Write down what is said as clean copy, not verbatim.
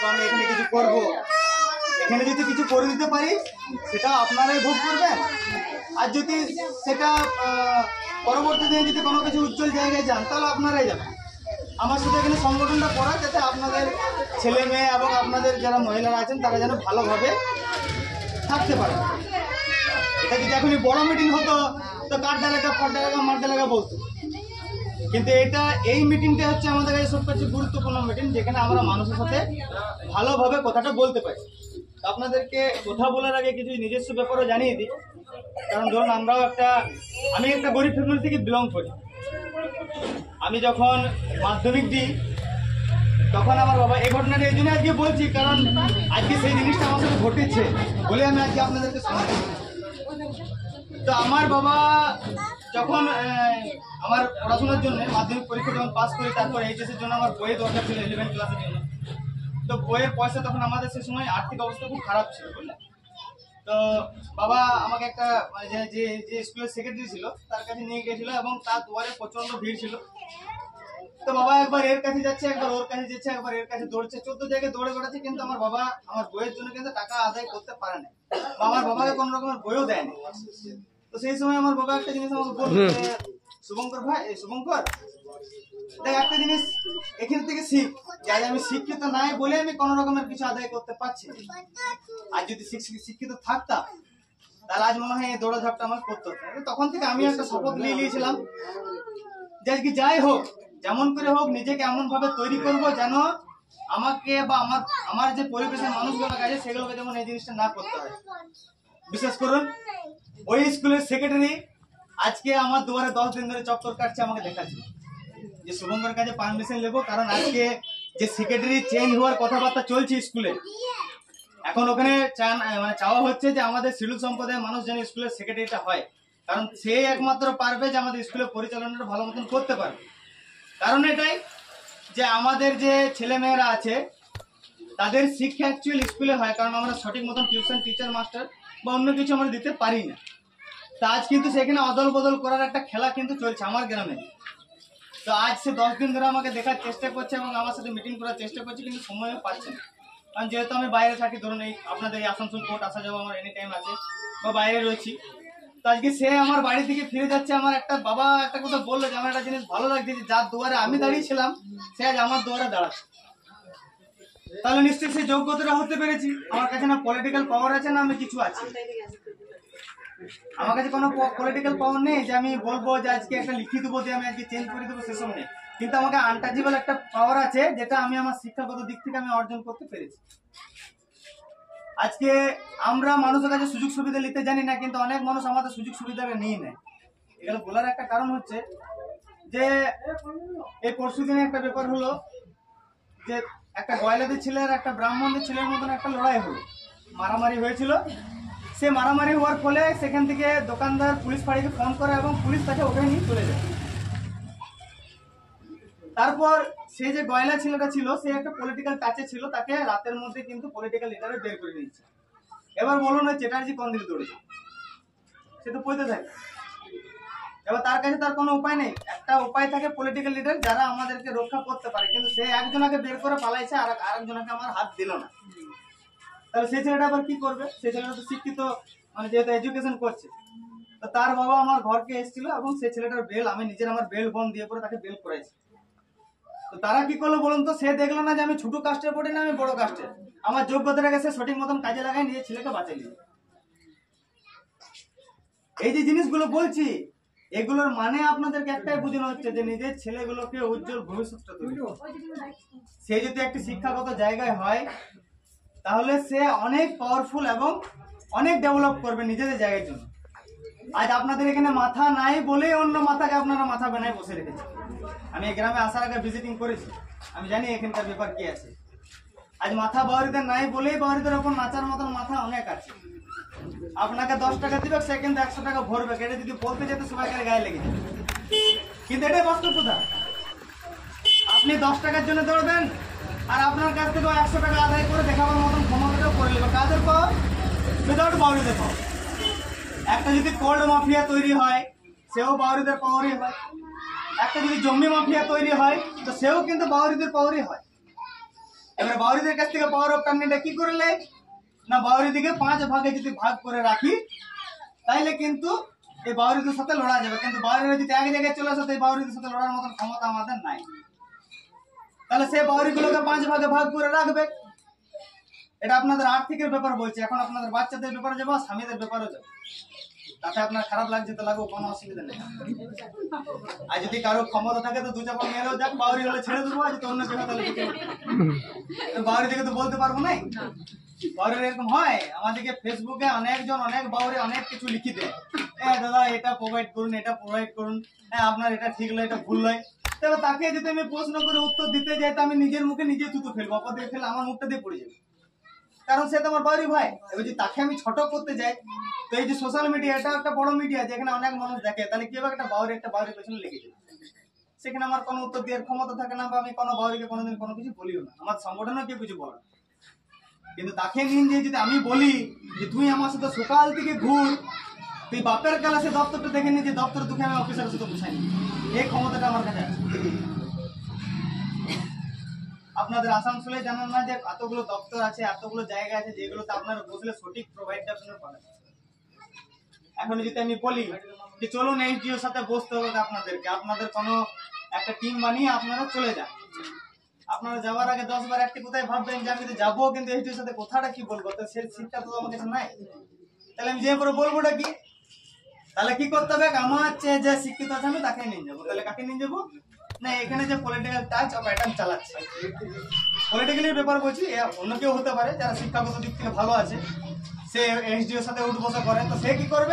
বা আমি এখানে কিছু করব, এখানে যদি কিছু করে দিতে পারি সেটা আপনারাই ভোগ করবেন। আর যদি সেটা পরবর্তী দিনে যদি কোনো কিছু উজ্জ্বল জায়গায় যান তাহলে আপনারাই যাবেন। আমার শুধু এখানে সংগঠনটা করা যাতে আপনাদের ছেলে মেয়ে এবং আপনাদের যারা মহিলারা আছেন তারা যেন ভালোভাবে থাকতে পারে। এটা যদি এখনই বড় মিটিং হতো তো কাঠটা লেখা ফটটা লেখা মাঠটা লেখা বলতো, কিন্তু এই মিটিংটা হচ্ছে আমাদের কাছে সবচেয়ে গুরুত্বপূর্ণ মিটিং, যেখানে আমরা মানুষের সাথে ভালোভাবে কথাটা বলতে পারি। আপনাদেরকে কথা বলার আগে কিছু নিজস্ব ব্যাপারও জানিয়ে দিই। কারণ ধরুন আমি একটা গরিব ফ্যামিলি থেকে বিলং করি। আমি যখন মাধ্যমিক দিই তখন আমার বাবা, এই ঘটনাটা এই জন্য আজকে বলছি কারণ আজকে সেই জিনিসটা আমার সাথে ঘটেছে বলে আমি আজকে আপনাদেরকে শোনাচ্ছি। তো আমার বাবা যখন আমার পড়াশোনার জন্য মাধ্যমিক পরীক্ষা যখন পাস করি, তারপর এইচএসের জন্য আমার বইয়ের দরকার ছিল 11 ক্লাসের জন্য। তো বইয়ের পয়সা তখন আমাদের সে সময় আর্থিক অবস্থা খুব খারাপ ছিল, বুঝলেন। তো বাবা আমাকে একটা যে স্কুলের সেক্রেটারি ছিল তার কাছে নিয়ে গিয়েছিল এবং তার দুয়ারে প্রচন্ড ভিড় ছিল। তো বাবা একবার এর কাছে যাচ্ছে, একবার ওর কাছে যাচ্ছে, একবার এর কাছে দৌড়ছে, 14 জায়গায় দৌড়ে বেড়াচ্ছে, কিন্তু আমার বাবা আমার বইয়ের জন্য কিন্তু টাকা আদায় করতে পারে না, বা আমার বাবাকে কোনো রকমের বইও দেয়নি। তো সেই সময় আমার বাবা একটা জিনিস আমাকে বলল, শুভঙ্কর ভাই, শুভঙ্কর দেখ একটা জিনিস এখান থেকে শিখ, যে আজ আমি শিক্ষিত নাই বলে আমি কোনো রকমের কিছু আদায় করতে পারছি। আর যদি শিক্ষিত থাকতাম তাহলে আজ মনে হয় এই দৌড়াঝাপটা আমার করতে হতো। তখন থেকে আমি একটা শপথ নিয়ে নিয়েছিলাম যে আজকে যাই হোক, যেমন করে হোক, নিজেকে এমন ভাবে তৈরি করব যেন আমাকে বা আমার যে পরিবেশের মানুষগুলো আছে সেগুলোকে যেমন এই জিনিসটা না করতে হয়। বিশেষ করুন ওই স্কুলের সেক্রেটারি আজকে আমার দুয়ারে 10 দিন ধরে চক্কর কাটছে, আমাকে দেখাচ্ছে যে শুভঙ্কর কাছে পারমিশন নেবো। কারণ আজকে যে সেক্রেটারি চেঞ্জ হওয়ার কথাবার্তা চলছে স্কুলে, এখন ওখানে চাওয়া হচ্ছে যে আমাদের শিডিউল সম্প্রদায়ের মানুষ যেন স্কুলের সেক্রেটারিটা হয়, কারণ সে একমাত্র পারবে যে আমাদের স্কুলের পরিচালনাটা ভালো মতন করতে পারবে। কারণ এটাই যে আমাদের যে ছেলে মেয়েরা আছে তাদের শিক্ষা অ্যাকচুয়াল স্কুলে হয়, কারণ আমরা সঠিক মতন টিউশন টিচার মাস্টার বা অন্য কিছু আমরা দিতে পারি না। তা আজ কিন্তু সেখানে অদল বদল করার একটা খেলা কিন্তু চলছে আমার গ্রামে। তো আজ সে 10 দিন ধরে আমাকে দেখার চেষ্টা করছে এবং আমার সাথে মিটিং করার চেষ্টা করছে, কিন্তু সময় পাচ্ছে না। কারণ যেহেতু আমি বাইরে থাকি, ধরুন এই আপনাদের এই আসানসোল কোর্ট আসা যাওয়া আমার এনি টাইম আছে, বা বাইরে রয়েছি। তো আজকে সে আমার বাড়ি থেকে ফিরে যাচ্ছে, আমার একটা বাবা একটা কথা বললো যে আমার একটা জিনিস ভালো লাগছে, যে যার দুয়ারে আমি দাঁড়িয়েছিলাম সে আজ আমার দুয়ারে দাঁড়াচ্ছে। তাহলে নিশ্চয়ই সেই যোগ্যতাটা হতে পেরেছি। আমার কাছে না পলিটিক্যাল পাওয়ার আছে, না আমি কিছু আছে। আমার কাছে কোনো পলিটিক্যাল পাওয়ার নেই যে আমি বলবো যে আজকে একটা লিখে দেবো, যে আমি আজকে চেঞ্জ করে দেবো, সেসব নেই। কিন্তু আমাকে আনটাচেবল একটা পাওয়ার আছে, যেটা আমি আমার শিক্ষাগত দিক থেকে আমি অর্জন করতে পেরেছি। আজকে আমরা মানুষের কাছে সুযোগ সুবিধা নিতে জানি না, কিন্তু অনেক মানুষ আমাদের সুযোগ সুবিধাটা নিয়ে নেয়। এগুলো বলার একটা কারণ হচ্ছে যে এই পরশু দিনে একটা ব্যাপার হলো যে একটা গয়লাদের ছেলের একটা ব্রাহ্মণদের ছেলের মতন একটা লড়াই হলো, মারামারি হয়েছিল। সে মারামারি হওয়ার ফলে সেখান থেকে দোকানদার পুলিশ ফাঁড়িকে ফোন করে এবং পুলিশ তাকে ওখানে নিয়ে চলে যায়। তারপর সে যে গয়লা ছেলেটা ছিল সে একটা পলিটিক্যাল টাচে ছিল, তাকে রাতের মধ্যে কিন্তু পলিটিক্যাল লিডারে বের করে নিচ্ছে। এবার বলুন ওই চ্যাটার্জি কোন দিকে দৌড়েছে? সে তো পড়তে থাকে। এবার তার কাছে তার কোনো উপায় নেই। একটা উপায় থাকে পলিটিক্যাল লিডার যারা আমাদেরকে রক্ষা করতে পারে, কিন্তু সে একজনকে বের করে পালাইছে আর আরেকজনকে আমার হাত দিল না। তাহলে সেই ছেলেটা আবার কি করবে? সেই ছেলেটা তো শিক্ষিত, মানে যেহেতু এডুকেশন করছে। তো তার বাবা আমার ঘরকে এসেছিল এবং সেই ছেলেটার বেল আমি আমার বেল বন দিয়ে পরে তাকে বেল করাইছি। তো তারা কি করলো বলুন তো? সে দেখলো না যে আমি ছোট কাস্টের পড়ি না, আমি বড় কাস্টের। আমার যোগ্যতাটাকে সে সঠিক মতন কাজে লাগাই নিজের ছেলেকে বাঁচাই নিল। এই যে জিনিসগুলো বলছি এগুলোর মানে আপনাদেরকে একটাই বোঝানো হচ্ছে যে নিজের ছেলেগুলোকে উজ্জ্বল ভবিষ্যৎটা তৈরি করো। সে যদি একটি শিক্ষাগত জায়গায় হয় তাহলে সে অনেক পাওয়ারফুল এবং অনেক ডেভেলপ করবে নিজেদের জায়গার জন্য। আজ আপনাদের এখানে মাথা নাই বলে অন্য মাথাকে আপনারা মাথা বানায় বসে রেখেছেন। আমি এই গ্রামে আসার আগে ভিজিটিং করেছি, আমি জানি এখানকার ব্যাপার কি আছে। আজ মাথা বাউরিদের নাই বলেই বাউরিদের ওপর নাচার মতন মাথা অনেক আছে। আপনাকে 10 টাকা দিবে, সে কিন্তু 100 টাকা ভরবে। এটা যদি বলতে যেতে সবাই গায়ে লেগে যাবে, কিন্তু এটাই বাস্তব কথা। আপনি 10 টাকার জন্য দৌড়বেন আর আপনার কাছ থেকে 100 টাকা আদায় করে দেখাবার মতন ক্ষমতাটাও করে নেবে। কাদের পাওয়ার? উইদাউট বাউরিদের পাওয়ার। একটা যদি কোল্ড মাফিয়া তৈরি হয় সেও বাউরিদের পাওয়ারই হয়। একটা যদি জমি মাফিয়া তৈরি হয় তো সেও কিন্তু বাউরিদের পাওয়ারই হয়। এবারে বাউরিদের কাছ থেকে পাওয়ার অফ টার্নিংটা কি করলে না, বাউরি দিকে 5 ভাগে যদি ভাগ করে রাখি তাইলে কিন্তু এই বাউরিদের সাথে লড়া যাবে, কিন্তু বাউরিরা যদি এক জায়গায় চলে আসে, এই বাউরিদের সাথে লড়ার মতন ক্ষমতা আমাদের নাই। তাহলে সেই বাউরিগুলোকে 5 ভাগে ভাগ করে রাখবে। এটা আপনাদের আর্থিকের ব্যাপার বলছে, এখন আপনাদের বাচ্চাদের ব্যাপারে যাবো, স্বামীদের ব্যাপারে যাবো। তাতে আপনার খারাপ লাগছে তো লাগুক, কোনো অসুবিধা নেই। আর যদি কারো ক্ষমতা থাকে তো 2 চাপা মেয়েরও যাক, বাউরি হলে ছেড়ে দেবো, আর যদি অন্য কেউ তাহলে বাউরি থেকে তো বলতে পারবো না। বাউরির এরকম হয়, আমাদেরকে ফেসবুকে অনেকজন অনেক বাউরি অনেক কিছু লিখি দেয়, হ্যাঁ দাদা এটা প্রোভাইড করুন, এটা প্রোভাইড করুন, হ্যাঁ আপনার এটা ঠিক নয়, এটা ভুল নয়। তবে তাকে যদি আমি প্রশ্ন করে উত্তর দিতে যাই তো আমি নিজের মুখে নিজে থুতু ফেলবো, অপর দিয়ে ফেলে আমার মুখটা দিয়ে পড়ে যাবে, কারণ সে তো আমার বাউরি ভাই। এবার যদি তাকে আমি ছোট করতে যাই, তো এই যে সোশ্যাল মিডিয়া, এটা একটা বড় মিডিয়া যেখানে অনেক মানুষ দেখে, তাহলে কি হবে, একটা বাউরি পেছনে লেগে যাবে, সেখানে আমার কোনো উত্তর দেওয়ার ক্ষমতা থাকে না, বা আমি কোনো বাউরিকে কোনোদিন কোনো কিছু বলিও না, আমার সংগঠনও কেউ কিছু বলে না। কিন্তু তাকে নিয়ে যে যদি আমি বলি যে তুই আমার সাথে সকাল থেকে ঘুর, তুই বাপের ক্লাসে দপ্তরটা দেখে নি, যে দপ্তর দুঃখে আমি অফিসারের সাথে বসাই, এই ক্ষমতাটা আমার কাছে আছে। আপনাদের আসানসোলে জানেন না যে এতগুলো দপ্তর আছে, এতগুলো জায়গা আছে যেগুলোতে আপনারা বসলে সঠিক প্রোভাইডটা আপনারা পাবেন। এখন যদি আমি বলি যে চলুন এইচডিওর সাথে বসতে হবে আপনাদেরকে, আপনাদের কোনো একটা টিম বানিয়ে আপনারা চলে যান, আপনারা যাওয়ার আগে 10 বার একটি কোথায় ভাববেন যে আমি তো যাবো, কিন্তু এইচডিওর সাথে কথাটা কি বলবো, তো সেই শিক্ষা তো আমার কাছে নাই, তাহলে আমি যে পরে বলবোটা কি, তাহলে কি করতে হবে, আমার চেয়ে যে শিক্ষিত আছে আমি তাকে নিয়ে যাবো। তাহলে কাকে নিয়ে যাবো না, এখানে যে পলিটিক্যাল টাচ অফ অ্যাটাক চালাচ্ছে, পলিটিক্যালের ব্যাপার বলছি, অন্য কেউ হতে পারে যারা শিক্ষাগত দিক থেকে ভালো আছে, সে এইচডিওর সাথে উঠবসা করে, তো সে কি করবে,